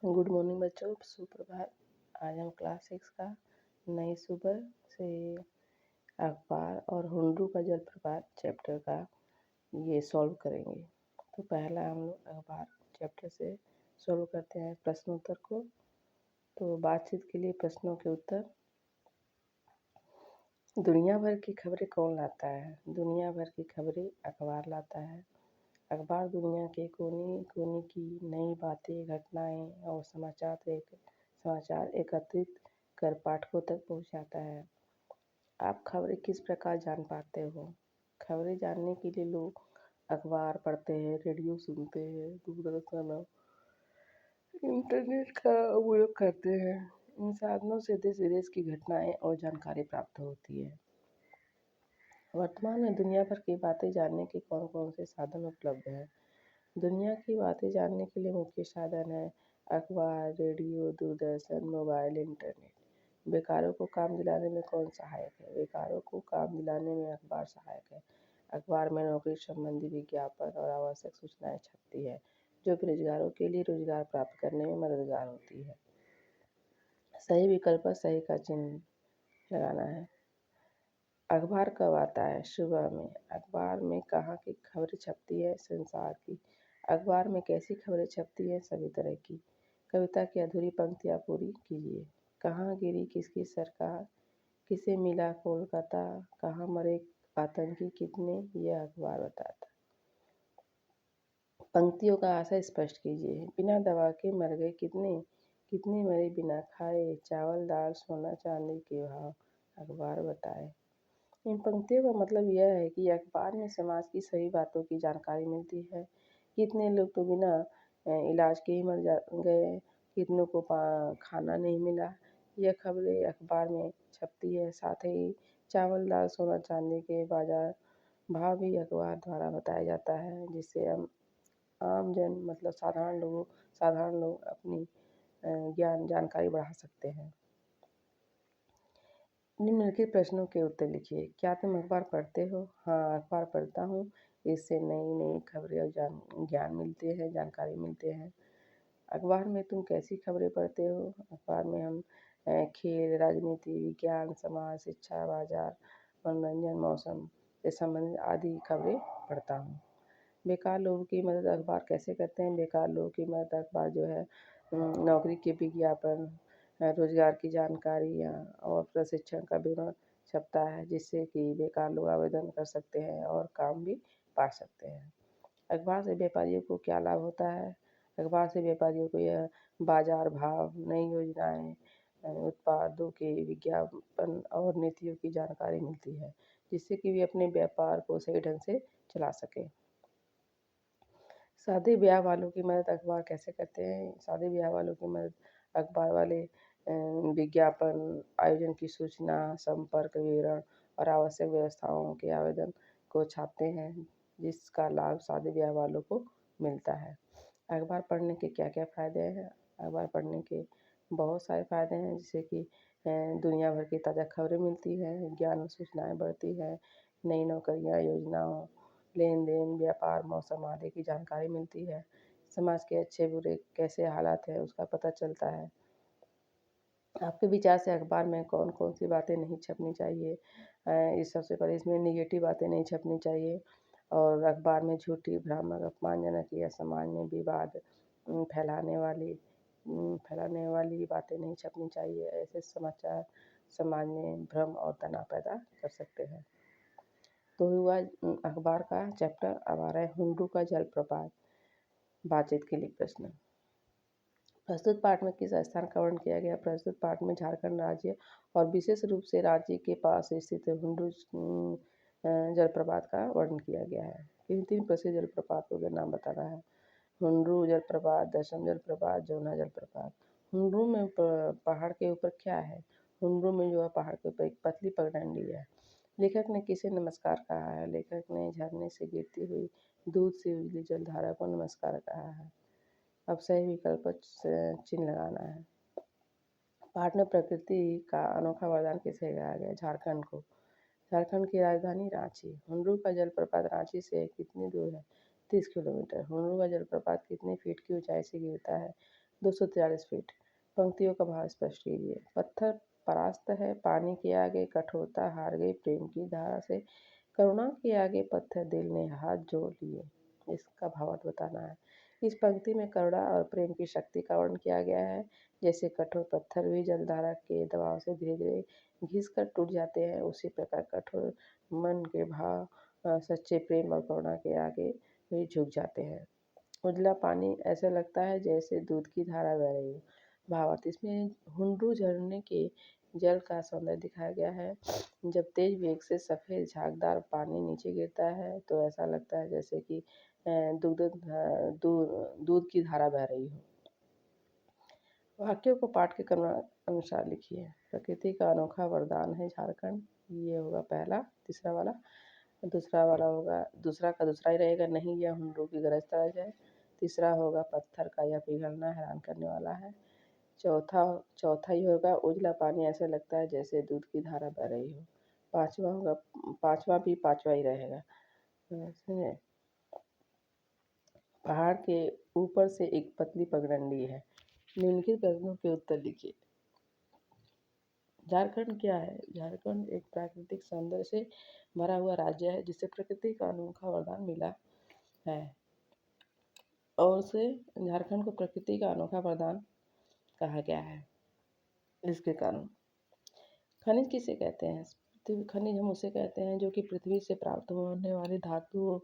Good morning बच्चों, सुप्रभात। आज हम क्लास 6 का नई सुबह से अखबार और हुंडरू का जलप्रपात चैप्टर का ये सॉल्व करेंगे। तो पहला हम लोग अखबार चैप्टर से सॉल्व करते हैं प्रश्नोत्तर को। तो बातचीत के लिए प्रश्नों के उत्तर। दुनिया भर की खबरें कौन लाता है? दुनिया भर की खबरें अखबार लाता है। अखबार दुनिया के कोने कोने की नई बातें, घटनाएं और समाचार एकत्रित कर पाठकों तक पहुंचाता है। आप खबरें किस प्रकार जान पाते हो? खबरें जानने के लिए लोग अखबार पढ़ते हैं, रेडियो सुनते हैं, दूरदर्शन और इंटरनेट का उपयोग करते हैं। इन साधनों से देश विदेश की घटनाएं और जानकारी प्राप्त होती है। वर्तमान में दुनिया भर की बातें जानने के कौन कौन से साधन उपलब्ध हैं? दुनिया की बातें जानने के लिए मुख्य साधन है अखबार, रेडियो, दूरदर्शन, मोबाइल, इंटरनेट। बेकारों को काम दिलाने में कौन सहायक है? बेकारों को काम दिलाने में अखबार सहायक है। अखबार में नौकरी संबंधी विज्ञापन और आवश्यक सूचनाएं छपती है, जो बेरोजगारों के लिए रोजगार प्राप्त करने में मददगार होती है। सही विकल्प पर सही का चिन्ह लगाना है। अखबार कब आता है? सुबह में। अखबार में कहाँ की खबरें छपती है? संसार की। अखबार में कैसी खबरें छपती हैं? सभी तरह की। कविता की अधूरी पंक्तियाँ पूरी कीजिए। कहाँ गिरी किसकी सरकार? किसे मिला कोलकाता? कहाँ मरे आतंकी कितने? यह अखबार बताता। पंक्तियों का आशय स्पष्ट कीजिए। बिना दवा के मर गए कितने? कितने मरे बिना खाए? चावल दाल सोना चांदी के भाव अखबार बताए। इन पंक्तियों का मतलब यह है कि अखबार में समाज की सभी बातों की जानकारी मिलती है। कितने लोग तो बिना इलाज के ही मर गए, कितनों को खाना नहीं मिला। यह खबरें अखबार में छपती है। साथ ही चावल दाल सोना चांदी के बाजार भाव भी अखबार द्वारा बताया जाता है, जिससे हम आम जन मतलब साधारण लोग अपनी जानकारी बढ़ा सकते हैं। निम्नलिखित प्रश्नों के उत्तर लिखिए। क्या तुम अखबार पढ़ते हो? हाँ, अखबार पढ़ता हूँ। इससे नई नई खबरें और ज्ञान मिलते हैं, जानकारी मिलते हैं। अखबार में तुम कैसी खबरें पढ़ते हो? अखबार में हम खेल, राजनीति, विज्ञान, समाज, शिक्षा, बाजार, मनोरंजन, मौसम से संबंधित आदि खबरें पढ़ता हूँ। बेकार लोगों की मदद अखबार कैसे करते हैं? बेकार लोगों की मदद अखबार जो है नौकरी के विज्ञापन, रोजगार की जानकारियाँ और प्रशिक्षण का विवरण छपता है, जिससे कि बेकार लोग आवेदन कर सकते हैं और काम भी पा सकते हैं। अखबार से व्यापारियों को क्या लाभ होता है? अखबार से व्यापारियों को यह बाजार भाव, नई योजनाएं, उत्पादों के विज्ञापन और नीतियों की जानकारी मिलती है, जिससे कि वे अपने व्यापार को सही ढंग से चला सकें। शादी ब्याह वालों की मदद अखबार कैसे करते हैं? शादी ब्याह वालों की मदद अखबार वाले विज्ञापन, आयोजन की सूचना, संपर्क विवरण और आवश्यक व्यवस्थाओं के आवेदन को छापते हैं, जिसका लाभ शादी ब्याह वालों को मिलता है। अखबार पढ़ने के क्या क्या फ़ायदे हैं? अखबार पढ़ने के बहुत सारे फ़ायदे हैं, जैसे कि दुनिया भर की ताज़ा खबरें मिलती हैं, ज्ञान और सूचनाएँ बढ़ती हैं, नई नौकरियाँ, योजनाओं, लेन देन, व्यापार, मौसम आदि की जानकारी मिलती है। समाज के अच्छे बुरे कैसे हालात हैं उसका पता चलता है। आपके विचार से अखबार में कौन कौन सी बातें नहीं छपनी चाहिए? इस सबसे पहले इसमें निगेटिव बातें नहीं छपनी चाहिए और अखबार में झूठी, भ्रामक, अपमानजनक या समाज में विवाद फैलाने वाली बातें नहीं छपनी चाहिए। ऐसे समाचार समाज में भ्रम और तनाव पैदा कर सकते हैं। तो हुआ अखबार का चैप्टर। अब आ रहा है हुंडरू का जलप्रपात। बातचीत के लिए प्रश्न। प्रस्तुत पाठ में किस स्थान का वर्णन किया गया? प्रस्तुत पाठ में झारखंड राज्य और विशेष रूप से रांची के पास स्थित हुंडरू जलप्रपात का वर्णन किया गया है। किन तीन प्रसिद्ध जलप्रपातों के नाम बताना है? हुंडरू जलप्रपात, दशम जलप्रपात, जमुना जलप्रपात। हुंडरू में पहाड़ के ऊपर क्या है? हुंडरू में जो है पहाड़ के ऊपर एक पतली पगडंडी है। लेखक ने किसे नमस्कार कहा है? लेखक ने झरने से गिरती हुई दूध से उजली जलधारा को नमस्कार कहा है। अब सही विकल्प पर चिन्ह लगाना है। पाठ में प्रकृति का अनोखा वरदान किसे गाया गया? झारखंड को। झारखंड की राजधानी रांची। हुंडरू का जलप्रपात रांची से कितनी दूर है? 30 किलोमीटर। हुंडरू का जलप्रपात कितने फीट की ऊंचाई से गिरता है? 243 फीट। पंक्तियों का भाव स्पष्ट कीजिए। पत्थर परास्त है, पानी के आगे कठोरता हार गई प्रेम की धारा से, करुणा के आगे पत्थर दिल ने हाथ जोड़ लिए। इसका भावार्थ बताना है। इस पंक्ति में करुणा और प्रेम की शक्ति का वर्णन किया गया है। जैसे कठोर पत्थर भी जलधारा के दबाव से धीरे धीरे घिस कर टूट जाते हैं, उसी प्रकार कठोर मन के भाव सच्चे प्रेम और करुणा के आगे भी झुक जाते हैं। उजला पानी ऐसा लगता है जैसे दूध की धारा बह रही हो। भावार्थ इसमें हुंडरू झरने के जल का सौंदर्य दिखाया गया है। जब तेज वेग से सफ़ेद झागदार पानी नीचे गिरता है तो ऐसा लगता है जैसे कि दूध की धारा बह रही हो। वाक्यों को पाठ के अनुसार लिखिए। प्रकृति का अनोखा वरदान है झारखंड। ये होगा पहला। तीसरा वाला, दूसरा वाला होगा, दूसरा का दूसरा ही रहेगा, नहीं यह हुंडरू की गरज तरज है। तीसरा होगा पत्थर का यह पिघलना हैरान करने वाला है। चौथा ही होगा उजला पानी ऐसा लगता है जैसे दूध की धारा बह रही हो। पांचवा होगा, पांचवा ही रहेगा। सुनिए, पहाड़ के ऊपर से एक पतली पगडंडी है। निम्नलिखित प्रश्नों के उत्तर लिखिए। झारखंड क्या है? झारखंड एक प्राकृतिक सौंदर्य से भरा हुआ राज्य है जिसे प्रकृति का अनोखा वरदान मिला है और उसे झारखंड को प्रकृति का अनोखा वरदान कहा गया है। इसके कारण खनिज किसे कहते हैं? खनिज हम उसे कहते हैं जो कि पृथ्वी से प्राप्त होने वाली धातुओं,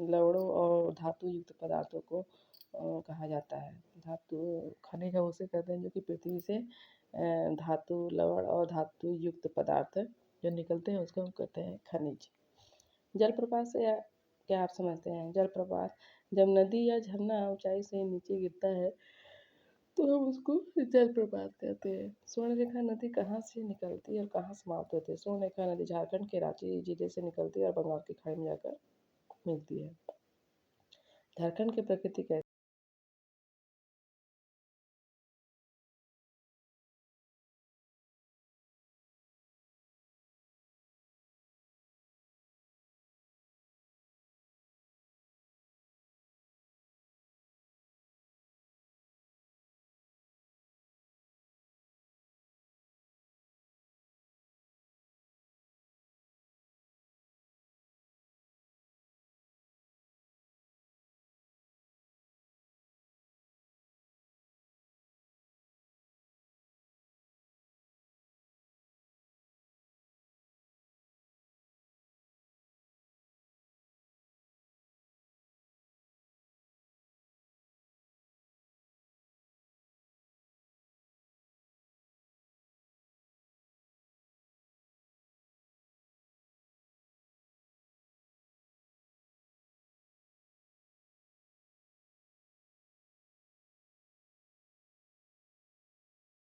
लवणों और धातु युक्त पदार्थों को कहा जाता है। खनिज हम उसे कहते हैं जो कि पृथ्वी से धातु, लवण और धातु युक्त पदार्थ जो निकलते हैं उसको हम कहते हैं खनिज। जलप्रपात से क्या आप समझते हैं? जलप्रपात, जब नदी या झरना ऊंचाई से नीचे गिरता है तो हम उसको जलप्रपात कहते हैं। स्वर्णरेखा नदी कहाँ से निकलती है और कहाँ समाप्त होती है? स्वर्णरेखा नदी झारखंड के रांची जिले से निकलती है और बंगाल की खाड़ी में जाकर मिलती है। झारखंड की प्रकृति कैसी